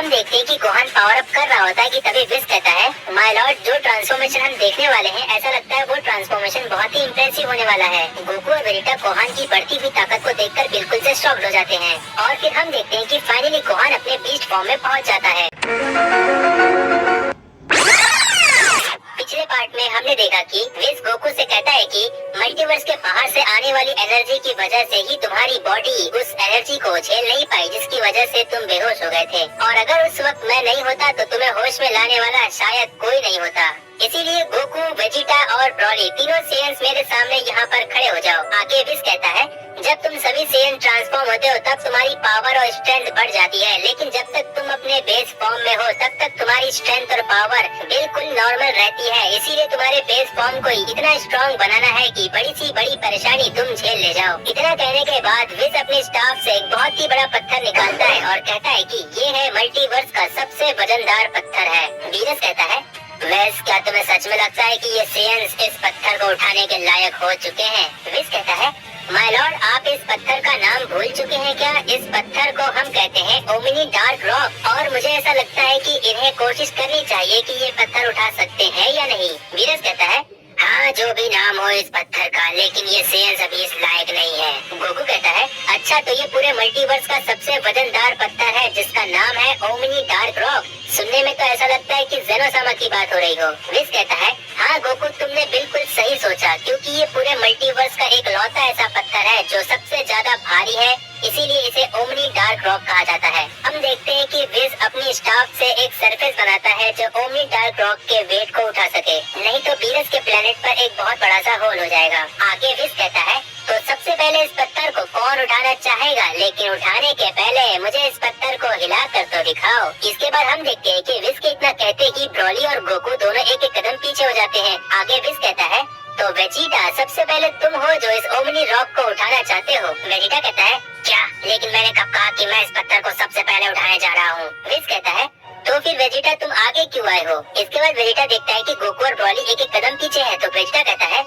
हम देखते हैं कि गोहान पावर अप कर रहा होता है कि तभी विस कहता है, माय लॉर्ड, जो ट्रांसफॉर्मेशन हम देखने वाले हैं ऐसा लगता है वो ट्रांसफॉर्मेशन बहुत ही इंप्रेसिव होने वाला है। गोकू और वेजिटा गोहान की बढ़ती हुई ताकत को देखकर बिल्कुल से शॉक्ड हो जाते हैं और फिर हम देखते हैं कि फाइनली गोहान अपने बीस्ट फॉर्म में पहुंच जाता है। पिछले पार्ट में हमने देखा कि विस गोकू से कहता है कि मल्टीवर्स के बाहर से आने वाली एनर्जी की वजह से ही तुम्हारी बॉडी उस एनर्जी को झेल नहीं पाई जिसकी वजह से तुम बेहोश हो गए थे, और अगर उस वक्त मैं नहीं होता तो तुम्हें होश में लाने वाला शायद कोई नहीं होता। इसीलिए गोकू, वेजिटा और ब्रॉली तीनों सेयंस मेरे सामने यहाँ पर खड़े हो जाओ। आगे विस कहता है, जब तुम सभी सेयन ट्रांसफॉर्म होते हो तब तुम्हारी पावर और स्ट्रेंथ बढ़ जाती है, लेकिन जब तक तुम अपने बेस फॉर्म में हो तब तक तुम्हारी स्ट्रेंथ और पावर बिल्कुल नॉर्मल रहती है। इसीलिए तुम्हारे बेस फॉर्म को इतना स्ट्रॉन्ग बनाना है कि बड़ी सी बड़ी परेशानी तुम झेल ले जाओ। इतना कहने के बाद विस अपने स्टाफ से एक बहुत ही बड़ा पत्थर निकालता है और कहता है कि ये है मल्टीवर्स का सबसे वजनदार पत्थर है। वीनस कहता है, वेस, क्या तुम्हें सच में लगता है कि ये सेयंस इस पत्थर को उठाने के लायक हो चुके हैं? विस कहता है, माय लॉर्ड, आप इस पत्थर का नाम भूल चुके हैं क्या? इस पत्थर को हम कहते हैं ओमिनी डार्क रॉक, और मुझे ऐसा लगता है कि इन्हें कोशिश करनी चाहिए कि ये पत्थर उठा सकते हैं या नहीं। वीनस कहता है, हाँ, जो भी नाम हो इस पत्थर का, लेकिन ये सेयंस अभी इस लायक नहीं है। गोकू कहता है, अच्छा, तो ये पूरे मल्टीवर्स का सबसे वजनदार पत्थर है जिसका नाम है ओमिनी डार्क रॉक। सुनने में तो ऐसा लगता है कि ज़ेनोसामा की बात हो रही हो। विस कहता है, हाँ गोकू, तुमने बिल्कुल सही सोचा, क्योंकि ये पूरे मल्टीवर्स का एक लौता ऐसा पत्थर है जो सबसे ज्यादा भारी है, इसीलिए इसे ओमनी डार्क रॉक कहा जाता है। हम देखते हैं कि विस अपनी स्टाफ से एक सरफेस बनाता है जो ओमनी डार्क रॉक के वेट को उठा सके, नहीं तो वीनस के प्लेनेट पर एक बहुत बड़ा सा होल हो जाएगा। आगे विस कहता है, तो सबसे पहले इस पत्थर को कौन उठाना चाहेगा, लेकिन उठाने के पहले मुझे इस पत्थर को हिला कर तो दिखाओ। इसके बाद हम देखते हैं कि विस के इतना कहते ही ब्रॉली और गोकू दोनों एक एक कदम पीछे हो जाते हैं। आगे विस कहता है, तो वेजिटा, सबसे पहले तुम हो जो इस ओमनी रॉक को उठाना चाहते हो। वेजिटा कहता है, क्या? लेकिन मैंने कब कहा कि मैं इस पत्थर को सबसे पहले उठाने जा रहा हूँ। विस कहता है, तो फिर वेजिटा तुम आगे क्यों आए हो? इसके बाद वेजिटा देखता है कि गोकू और ब्रॉली एक एक कदम पीछे है, तो वेजिटा कहता है,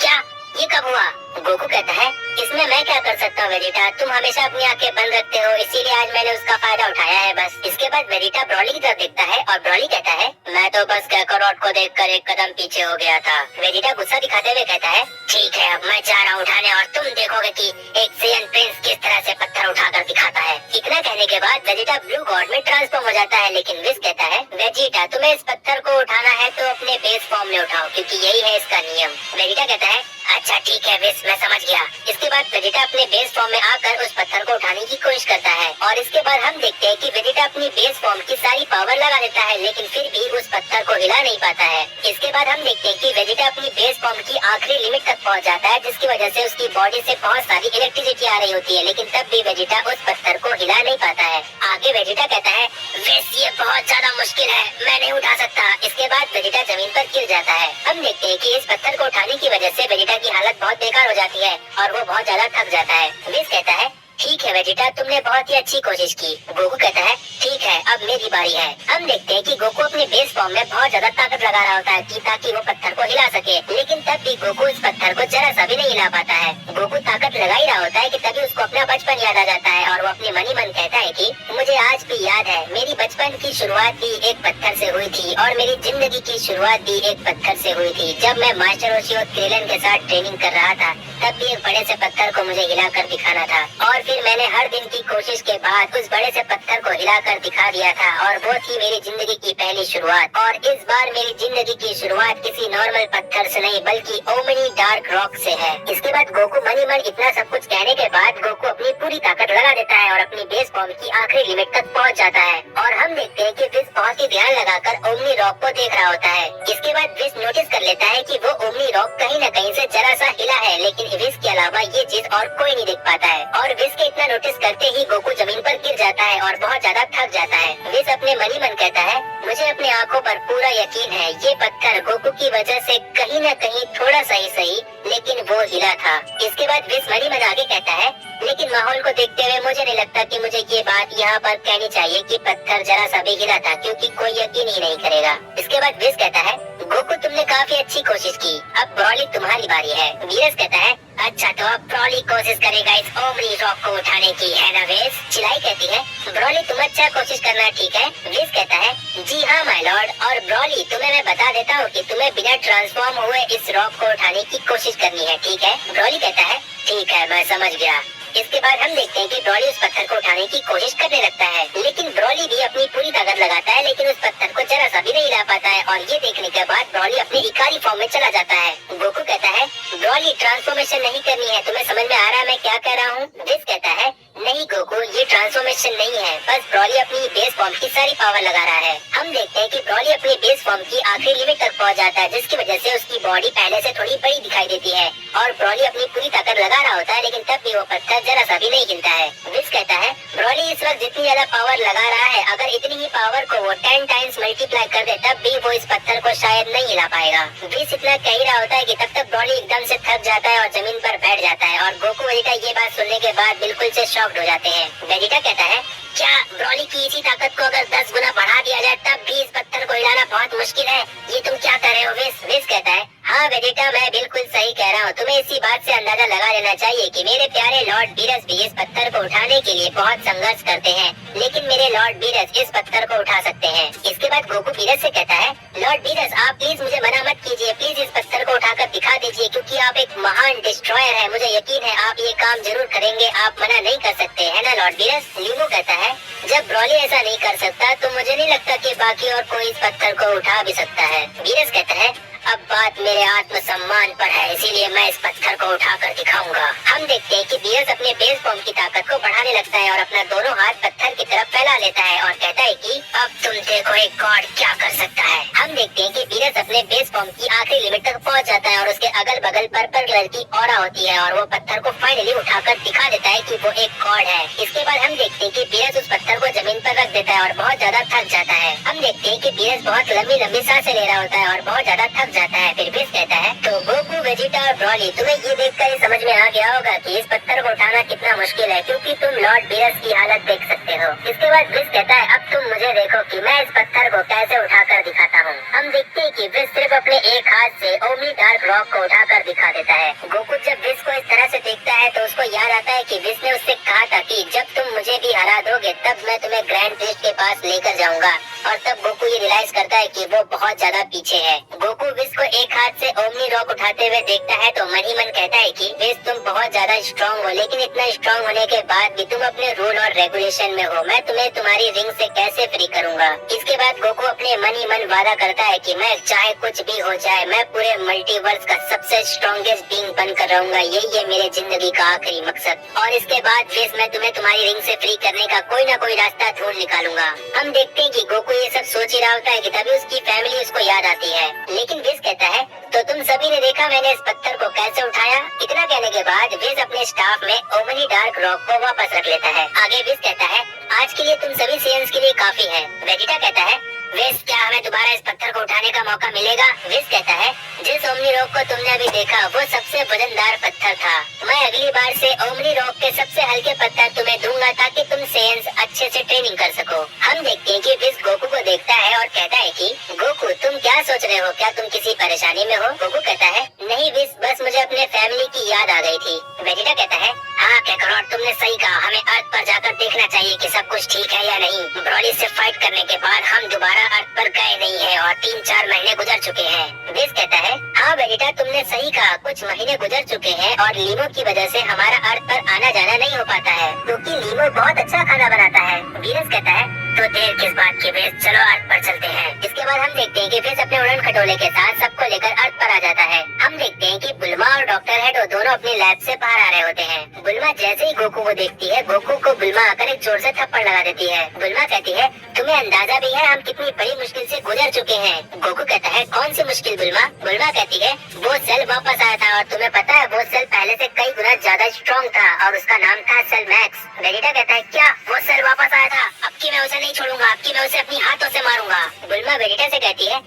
क्या ये कब हुआ? गोकू कहता है, इसमें मैं क्या कर सकता हूँ वेजिटा, तुम हमेशा अपनी आंखें बंद रखते हो, इसीलिए आज मैंने उसका फायदा उठाया है बस। इसके बाद वेजिटा ब्रॉली की तरफ देखता है और ब्रॉली कहता है, मैं तो बस कैकारोट को देखकर एक कदम पीछे हो गया था। वेजिटा गुस्सा दिखाते हुए कहता है, ठीक है, अब मैं जा रहा हूँ उठाने और तुम देखोगे कि एक सेयन प्रिंस किस तरह से पत्थर उठाकर दिखाता है। इतना कहने के बाद वेजिटा ब्लू गॉड में ट्रांसफॉर्म हो जाता है, लेकिन विस कहता है, वेजिटा, तुम्हें इस पत्थर को उठाना है तो अपने बेस फॉर्म में उठाओ, क्योंकि यही है इसका नियम। वेजिटा कहता है, अच्छा ठीक है विस, मैं समझ गया। इसके बाद वेजिटा अपने बेस फॉर्म में आकर उस पत्थर को उठाने की कोशिश करता है और इसके बाद हम देखते हैं कि वेजिटा अपनी बेस फॉर्म की सारी पावर लगा देता है, लेकिन फिर भी उस पत्थर को हिला नहीं पाता है। इसके बाद हम देखते हैं कि वेजिटा अपनी बेस फॉर्म की आखिरी लिमिट तक पहुंच जाता है, जिसकी वजह से उसकी बॉडी से बहुत सारी इलेक्ट्रिसिटी आ रही होती है, लेकिन तब भी वेजिटा उस पत्थर को हिला नहीं पाता है। आगे वेजिटा कहता है, विस, ये बहुत ज्यादा मुश्किल है, मैं नहीं उठा सकता। इसके बाद वेजिटा जमीन पर गिर जाता है। हम देखते हैं कि इस पत्थर को उठाने की वजह से वेजिटा की हालत बहुत बेकार हो जाती है और वो बहुत ज्यादा थक जाता है। विस कहता है, ठीक है वेजिटा, तुमने बहुत ही अच्छी कोशिश की। गोकू कहता है, ठीक है, अब मेरी बारी है। हम देखते हैं कि गोकू अपने बेस फॉर्म में बहुत ज्यादा ताकत लगा रहा होता है कि ताकि वो पत्थर को हिला सके, लेकिन तब भी गोकू इस पत्थर को जरा सा भी नहीं हिला पाता है। गोकू ताकत लगा ही रहा होता है कि तभी उसको अपना बचपन याद आ जाता है और वो अपने मन ही मन कहता है कि मुझे आज भी याद है, मेरी बचपन की शुरुआत भी एक पत्थर से हुई थी और मेरी जिंदगी की शुरुआत भी एक पत्थर से हुई थी। जब मैं मास्टर ओशियो क्रिलन के साथ ट्रेनिंग कर रहा था तब भी एक बड़े से पत्थर को मुझे हिलाकर दिखाना था, और फिर मैंने हर दिन की कोशिश के बाद उस बड़े से पत्थर को हिलाकर दिखा दिया था, और वो थी मेरी जिंदगी की पहली शुरुआत। और इस बार मेरी जिंदगी की शुरुआत किसी नॉर्मल पत्थर से नहीं बल्कि ओमनी डार्क रॉक से है। इसके बाद गोकू मन ही मन इतना सब कुछ कहने के बाद गोकू अपनी पूरी ताकत लगा देता है और अपनी बेस फॉर्म की आखिरी लिमिट तक पहुंच जाता है। और हम देखते हैं कि विस बहुत ही ध्यान लगाकर ओमनी रॉक को देख रहा होता है। इसके बाद विस नोटिस कर लेता है कि वो ओमनी रॉक कहीं न कहीं से जरा सा हिला है, लेकिन विस के अलावा ये चीज और कोई नहीं देख पाता है। और विस के इतना नोटिस करते ही गोकू जमीन पर गिर जाता है और बहुत ज्यादा थक जाता है। विस अपने मन ही मन कहता है, मुझे अपनी आंखों पर पूरा यकीन है, ये पत्थर गोकू की वजह से कहीं न कहीं थोड़ा सा ही सही, लेकिन वो हिला था। इसके बाद विस मन ही मन आगे कहता है, लेकिन माहौल को देखते हुए मुझे नहीं लगता कि मुझे ये बात यहाँ पर कहनी चाहिए कि पत्थर जरा सा भी हिला था, क्योंकि कोई यकीन ही नहीं करेगा। इसके बाद विस कहता है, गोकू तुमने काफी अच्छी कोशिश की, अब ब्रॉली तुम्हारी बारी है। वीरस कहता है, अच्छा तो अब ब्रॉली कोशिश करेगा इस ओमनी रॉक को उठाने की, है ना विस? लाई कहती है ब्रॉली तुम अच्छा कोशिश करना, ठीक है। विज कहता है जी हाँ माय लॉर्ड। और ब्रॉली तुम्हें मैं बता देता हूँ कि तुम्हें बिना ट्रांसफॉर्म हुए इस रॉक को उठाने की कोशिश करनी है, ठीक है। ब्रॉली कहता है ठीक है मैं समझ गया। इसके बाद हम देखते हैं कि ब्रॉली उस पत्थर को उठाने की कोशिश करने लगता है, लेकिन ब्रॉली भी अपनी पूरी ताकत लगाता है, लेकिन उस पत्थर को जरा सा भी नहीं हिला पाता है। और ये देखने के बाद ब्रॉली अपनी इकारी फॉर्म में चला जाता है। गोकू कहता है ब्रॉली ट्रांसफॉर्मेशन नहीं करनी है, तुम्हें समझ में आ रहा है मैं क्या कह रहा हूँ? विज कहता है नहीं गोकू, ये ट्रांसफॉर्मेशन नहीं है, बस ब्रॉली अपनी बेस फॉर्म की सारी पावर लगा रहा है। हम देखते हैं कि ब्रॉली अपनी बेस फॉर्म की आखिरी लिमिट तक पहुंच जाता है, जिसकी वजह से उसकी बॉडी पहले से थोड़ी बड़ी दिखाई देती है और ब्रॉली अपनी पूरी ताकत लगा रहा होता है, लेकिन तब भी वो पत्थर जरा सा भी नहीं हिलता है। विज कहता है ब्रॉली इस वक्त जितनी ज्यादा पावर लगा रहा है, अगर इतनी ही पावर को वो 10 टाइम्स मल्टीप्लाई कर दे तब भी वो इस पत्थर को शायद नहीं हिला पाएगा। विज इतना कह ही रहा होता है कि तब तक ब्रॉली एकदम से थक जाता है और जमीन पर बैठ जाता है और गोकू वेजिटा ये बात सुनने के बाद बिल्कुल से शॉक्ड हो जाते हैं। वेजिटा कहता है क्या ब्रॉली की इसी ताकत को अगर 10 गुना बढ़ा दिया जाए तब भी इस पत्थर को हिलाना बहुत मुश्किल है, ये तुम क्या कर रहे हो? विज कहता है हाँ वेजिटा मैं बिल्कुल सही कह रहा हूँ, तुम्हें इसी बात से अंदाजा लगा लेना चाहिए कि मेरे प्यारे लॉर्ड बीरस भी इस पत्थर को उठाने के लिए बहुत संघर्ष करते हैं, लेकिन मेरे लॉर्ड बीरस इस पत्थर को उठा सकते हैं। इसके बाद गोकू बीरस से कहता है लॉर्ड बीरस आप प्लीज मुझे मना मत कीजिए, प्लीज इस पत्थर को उठाकर दिखा दीजिए, क्योंकि आप एक महान डिस्ट्रॉयर है, मुझे यकीन है आप ये काम जरूर करेंगे, आप मना नहीं कर सकते है ना लॉर्ड बीरस? लीमो कहता है जब ब्रॉली ऐसा नहीं कर सकता तो मुझे नहीं लगता कि बाकी और कोई इस पत्थर को उठा भी सकता है। बीरस कहता है अब बात मेरे आत्मसम्मान पर है, इसीलिए मैं इस पत्थर को उठाकर दिखाऊंगा। हम देखते हैं कि बीरस अपने बेस फॉर्म की ताकत को बढ़ाने लगता है और अपना दोनों हाथ पत्थर की तरफ फैला लेता है और कहता है कि अब तुम देखो एक गॉड क्या कर सकता है। हम देखते हैं कि बीरस अपने बेस फॉर्म की आखिरी लिमिट तक पहुंच जाता है और उसके अगल बगल पर्पल कलर की ऑरा होती है और वो पत्थर को फाइनली उठाकर दिखा देता है कि वो एक गॉड है। इसके बाद हम देखते हैं कि बीरस उस पत्थर को जमीन पर रख देता है और बहुत ज्यादा थक जाता है। हम देखते हैं कि बीरस बहुत लंबी लंबी सांसें ले रहा होता है और बहुत ज्यादा थक जाता है। फिर विज कहता है तो गोकू वेजिटा और ब्रॉली तुम्हें ये देखकर ही समझ में आ गया होगा कि इस पत्थर को उठाना कितना मुश्किल है, क्योंकि तुम लॉर्ड बीरस की हालत देख सकते हो। इसके बाद विज कहता है अब तुम मुझे देखो कि मैं इस पत्थर को कैसे उठाकर दिखाता हूँ। हम देखते हैं कि विज सिर्फ अपने एक हाथ से ओमनी डार्क रॉक को उठाकर दिखा देता है। गोकू जब विज को इस तरह से देखता है तो उसको याद आता है कि विज ने उससे कहा था कि जब तुम मुझे भी हरा दोगे तब मैं तुम्हें ग्रैंड प्रिस्ट के पास लेकर जाऊंगा, और तब गोकू ये रियलाइज करता है कि वो बहुत ज्यादा पीछे है। गोकू विज को एक हाथ से ओमनी रॉक उठाते हुए देखता है तो मन ही मन कहता है कि विज तुम बहुत ज्यादा स्ट्रॉन्ग हो, लेकिन इतना स्ट्रॉन्ग होने के बाद भी तुम अपने रूल और रेगुलेशन में हो, मैं तुम्हें तुम्हारी रिंग से कैसे फ्री करूंगा। इसके बाद गोकू अपने मन ही मन वादा करता है कि मैं चाहे कुछ भी हो जाए मैं पूरे मल्टीवर्स का सबसे स्ट्रॉन्गेस्ट बीइंग बनकर रहूंगा, यही है मेरे जिंदगी का आखिरी मकसद। और इसके बाद विज मैं तुम्हें तुम्हारी रिंग से फ्री करने का कोई ना कोई रास्ता ढूंढ निकालूंगा। हम देखते हैं कि गोकू ये सब सोच ही रहा होता है कि तभी उसकी फैमिली उसको याद आती है, लेकिन विज कहता है तो तुम सभी ने देखा मैंने इस पत्थर को कैसे उठाया। इतना कहने के बाद विज अपने स्टाफ में ओमनी डार्क रॉक को वापस रख लेता है। आगे विज कहता है आज के लिए तुम सभी सेयंस के लिए काफी है। वेजिटा कहता है विज क्या हमें दोबारा इस पत्थर को उठाने का मौका मिलेगा? विज कहता है जिस ओमनी रॉक को तुमने अभी देखा वो सबसे वजनदार पत्थर था, मैं अगली बार से ओमनी रॉक के सबसे हल्के पत्थर तुम्हें दूंगा ताकि तुम सेयंस अच्छे से ट्रेनिंग कर सको। हम देखते हैं कि विज गोकू को देखता है और कहता है कि गोकू तुम क्या सोच रहे हो, क्या तुम किसी परेशानी में हो? गोकू कहता है नहीं विज बस मुझे अपने फैमिली की याद आ गई थी। वेजिटा कहता है हाँ काकारोट तुमने सही कहा, हमें अर्थ पर जाकर देखना चाहिए कि सब कुछ ठीक है या नहीं। ब्रॉली से फाइट करने के बाद हम दोबारा अर्थ पर गए नहीं है और 3-4 महीने गुजर चुके हैं। विज कहता है हाँ बेटा तुमने सही कहा, कुछ महीने गुजर चुके हैं और लीमो की वजह से हमारा अर्थ पर आना जाना नहीं हो पाता है, क्योंकि लीमो बहुत अच्छा खाना बनाता है। वीरस कहता है तो देर किस बात की विज, चलो अर्थ पर चलते हैं। इसके बाद हम देखते हैं कि विज अपने उड़न खटोले के साथ सबको लेकर अर्थ पर आ जाता है। हम देखते हैं कि बुल्मा और डॉक्टर हेडो दोनों अपनी लैब से बाहर आ रहे होते हैं। बुल्मा जैसे ही गोकू को देखती है गोकू को बुल्मा आकर एक जोर से थप्पड़ लगा देती है। बुल्मा कहती है तुम्हें अंदाजा भी है हम कितनी बड़ी मुश्किल से गुजर चुके हैं? गोकू कहता है कौन सी मुश्किल बुल्मा? बुल्मा कहती है वो सेल वापस आया था और तुम्हें पता है वो सेल पहले से कई गुना ज्यादा स्ट्रॉन्ग था और उसका नाम था सेल मैक्स। वेजिटा कहता है क्या वो सेल वापस आया था? अब की मैं उसे नहीं छोड़ूंगा, अब की मैं उसे अपनी हाथों से मारूंगा। बुल्मा वेजिटा से कहती है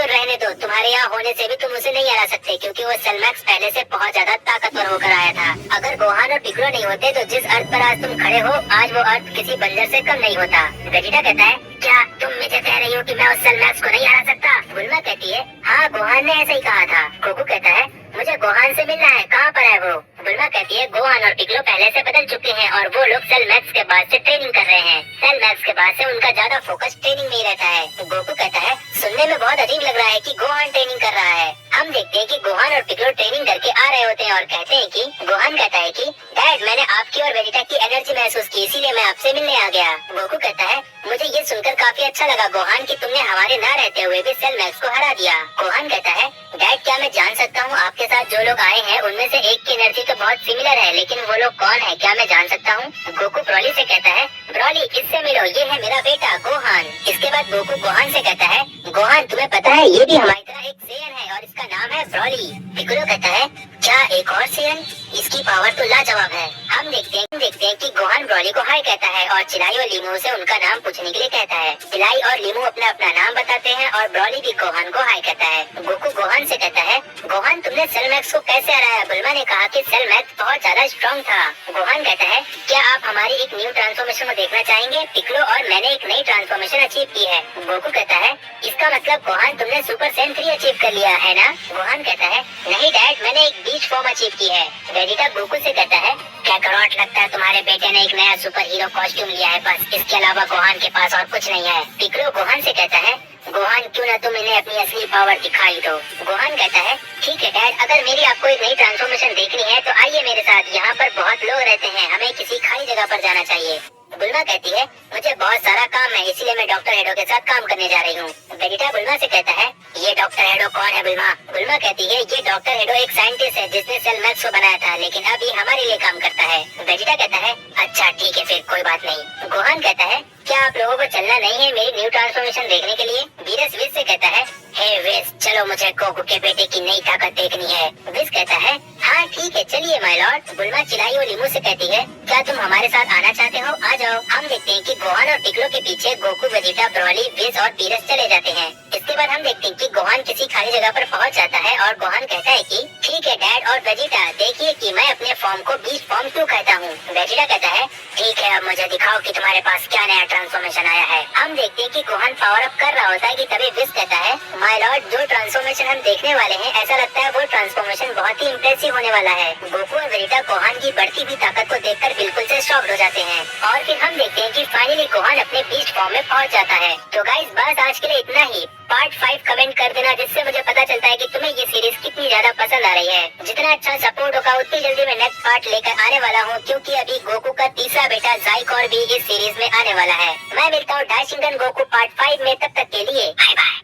रहने दो, तुम्हारे यहाँ होने से भी तुम उसे नहीं हरा सकते, क्योंकि वो सेल मैक्स पहले से बहुत ज्यादा ताकतवर होकर आया था। अगर गोहान और पिक्रो नहीं होते तो जिस अर्थ पर आज तुम खड़े हो आज वो अर्थ किसी बंदर से कम नहीं होता। वेजिटा कहता है क्या तुम मुझे कह रही हो कि मैं उस सेल मैक्स को नहीं हरा सकता? बुल्मा कहती है हाँ गोहान ने ऐसा ही कहा था। गोकू कहता है मुझे गोहान से मिलना है, कहाँ पर है वो? बुल्मा कहती है गोहान और पिकलो पहले से बदल चुके हैं और वो लोग सेल मैक्स के बाद से ट्रेनिंग कर रहे हैं। सेल मैक्स के बाद से उनका ज्यादा फोकस ट्रेनिंग में ही रहता है। गोकू कहता है सुनने में बहुत अजीब लग रहा है कि गोहान ट्रेनिंग कर रहा है। हम देखते हैं कि गोहान और पिकलो ट्रेनिंग करके आ रहे होते हैं और कहते हैं कि गोहान कहता है कि डैड मैंने आपकी और वेजिटा की एनर्जी महसूस की, इसीलिए मैं आपसे मिलने आ गया। गोकू कहता है मुझे ये सुनकर काफी अच्छा लगा गोहान कि तुमने हमारे ना रहते हुए भी सेल मैक्स को हरा दिया। गोहान कहता है डैड क्या मैं जान सकता हूँ आपके साथ जो लोग आए हैं उनमें से एक की एनर्जी तो बहुत सिमिलर है, लेकिन वो लोग कौन है क्या मैं जान सकता हूँ? गोकू ब्रॉली से कहता है ब्रॉली इससे मिलो, ये है मेरा बेटा गोहान। इसके बाद गोकू गोहान से कहता है गोहान तुम्हें पता है ये भी हमारी तरह एक सेयन है और इसका नाम है ब्रॉली। पिकुलो कहता है क्या एक और सेयन? इसकी पावर तो लाजवाब है। हम देखते हैं कि गोहान ब्रॉली को हाय कहता है और चिलाई और लीमू से उनका नाम पूछने के लिए कहता है। चिलाई और लीमू अपना अपना नाम बताते हैं और ब्रॉली भी गोहान को हाय कहता है। गोकू गोहान से कहता है गोहान तुमने सेल मैक्स को कैसे हराया? बुल्मा ने कहा कि सेल मैक्स बहुत ज्यादा स्ट्रॉन्ग था। गोहान कहता है क्या आप हमारी एक न्यू ट्रांसफॉर्मेशन को देखना चाहेंगे? पिकलो और मैंने एक नई ट्रांसफॉर्मेशन अचीव की है। गोकू कहता है इसका मतलब गोहान तुमने सुपर सेन 3 अचीव कर लिया है ना? गोहान कहता है नहीं डैड मैंने एक बीच फॉर्म अचीव की है। वेजिटा गोकू से कहता है क्या करोट लगता है तुम्हारे बेटे ने एक नया सुपर हीरो कॉस्ट्यूम लिया है, बस इसके अलावा गोहान के पास और कुछ नहीं है। पिकलो गोहान से कहता है गोहान क्यों ना तुम इन्हें अपनी असली पावर दिखाई दो। गोहान कहता है ठीक है डैड अगर मेरी आपको एक नई ट्रांसफॉर्मेशन देखनी है तो आइए मेरे साथ, यहाँ पर बहुत लोग रहते हैं, हमें किसी खाली जगह पर जाना चाहिए। बुल्मा कहती है मुझे बहुत सारा काम है इसीलिए मैं डॉक्टर हेडो के साथ काम करने जा रही हूँ। वेजिटा बुल्मा से कहता है ये डॉक्टर हेडो कौन है बुल्मा? बुल्मा कहती है ये डॉक्टर हेडो एक साइंटिस्ट है जिसने सेल मैक्स को बनाया था, लेकिन अब ये हमारे लिए काम करता है। वेजिटा कहता है अच्छा ठीक है फिर कोई बात नहीं। गोहान कहता है क्या आप लोगों को चलना नहीं है मेरी न्यू ट्रांसफॉर्मेशन देखने के लिए? वीरस विस से कहता है हे विस चलो मुझे गोकू के बेटे की नई ताकत देखनी है। विस कहता है हाँ ठीक है चलिए माय लॉर्ड। बुल्मा चिलाई और लीमू से कहती है क्या तुम हमारे साथ आना चाहते हो? आ जाओ। हम देखते हैं कि गोहान और पिकलो के पीछे गोकू वेजिटा ब्रॉली विस और पीरस चले जाते हैं। इसके बाद हम देखते हैं कि गोहान किसी खाली जगह पर पहुंच जाता है और गोहान कहता है कि ठीक है डैड और वेजिटा देखिए कि मैं अपने फॉर्म को बीच फॉर्म क्यों कहता हूँ। वेजिटा कहता है ठीक है अब मुझे दिखाओ कि तुम्हारे पास क्या नया ट्रांसफॉर्मेशन आया है। हम देखते हैं कि गोहान पावर अप कर रहा होता है कि तभी विस कहता है माय लॉर्ड जो ट्रांसफॉर्मेशन हम देखने वाले हैं ऐसा लगता है वो ट्रांसफॉर्मेशन बहुत ही इम्प्रेसिव होने वाला है। गोकू और वेजिटा गोहान की बढ़ती हुई ताकत को देखकर बिल्कुल से शॉक्ड हो जाते हैं और फिर हम देखते हैं कि फाइनली गोहान अपने बीच फॉर्म में पहुंच जाता है। तो गाइस बस आज के लिए इतना ही। पार्ट 5 कमेंट कर देना जिससे मुझे पता चलता है कि तुम्हें ये सीरीज कितनी ज्यादा पसंद आ रही है। जितना अच्छा सपोर्ट होगा उतनी जल्दी मैं नेक्स्ट पार्ट लेकर आने वाला हूँ, क्योंकि अभी गोकू का तीसरा बेटा जाइकोर भी इस सीरीज में आने वाला है। मैं मिलता हूँ डाइशिंगन गोकू पार्ट 5 में, तब तक के लिए बाय बाय।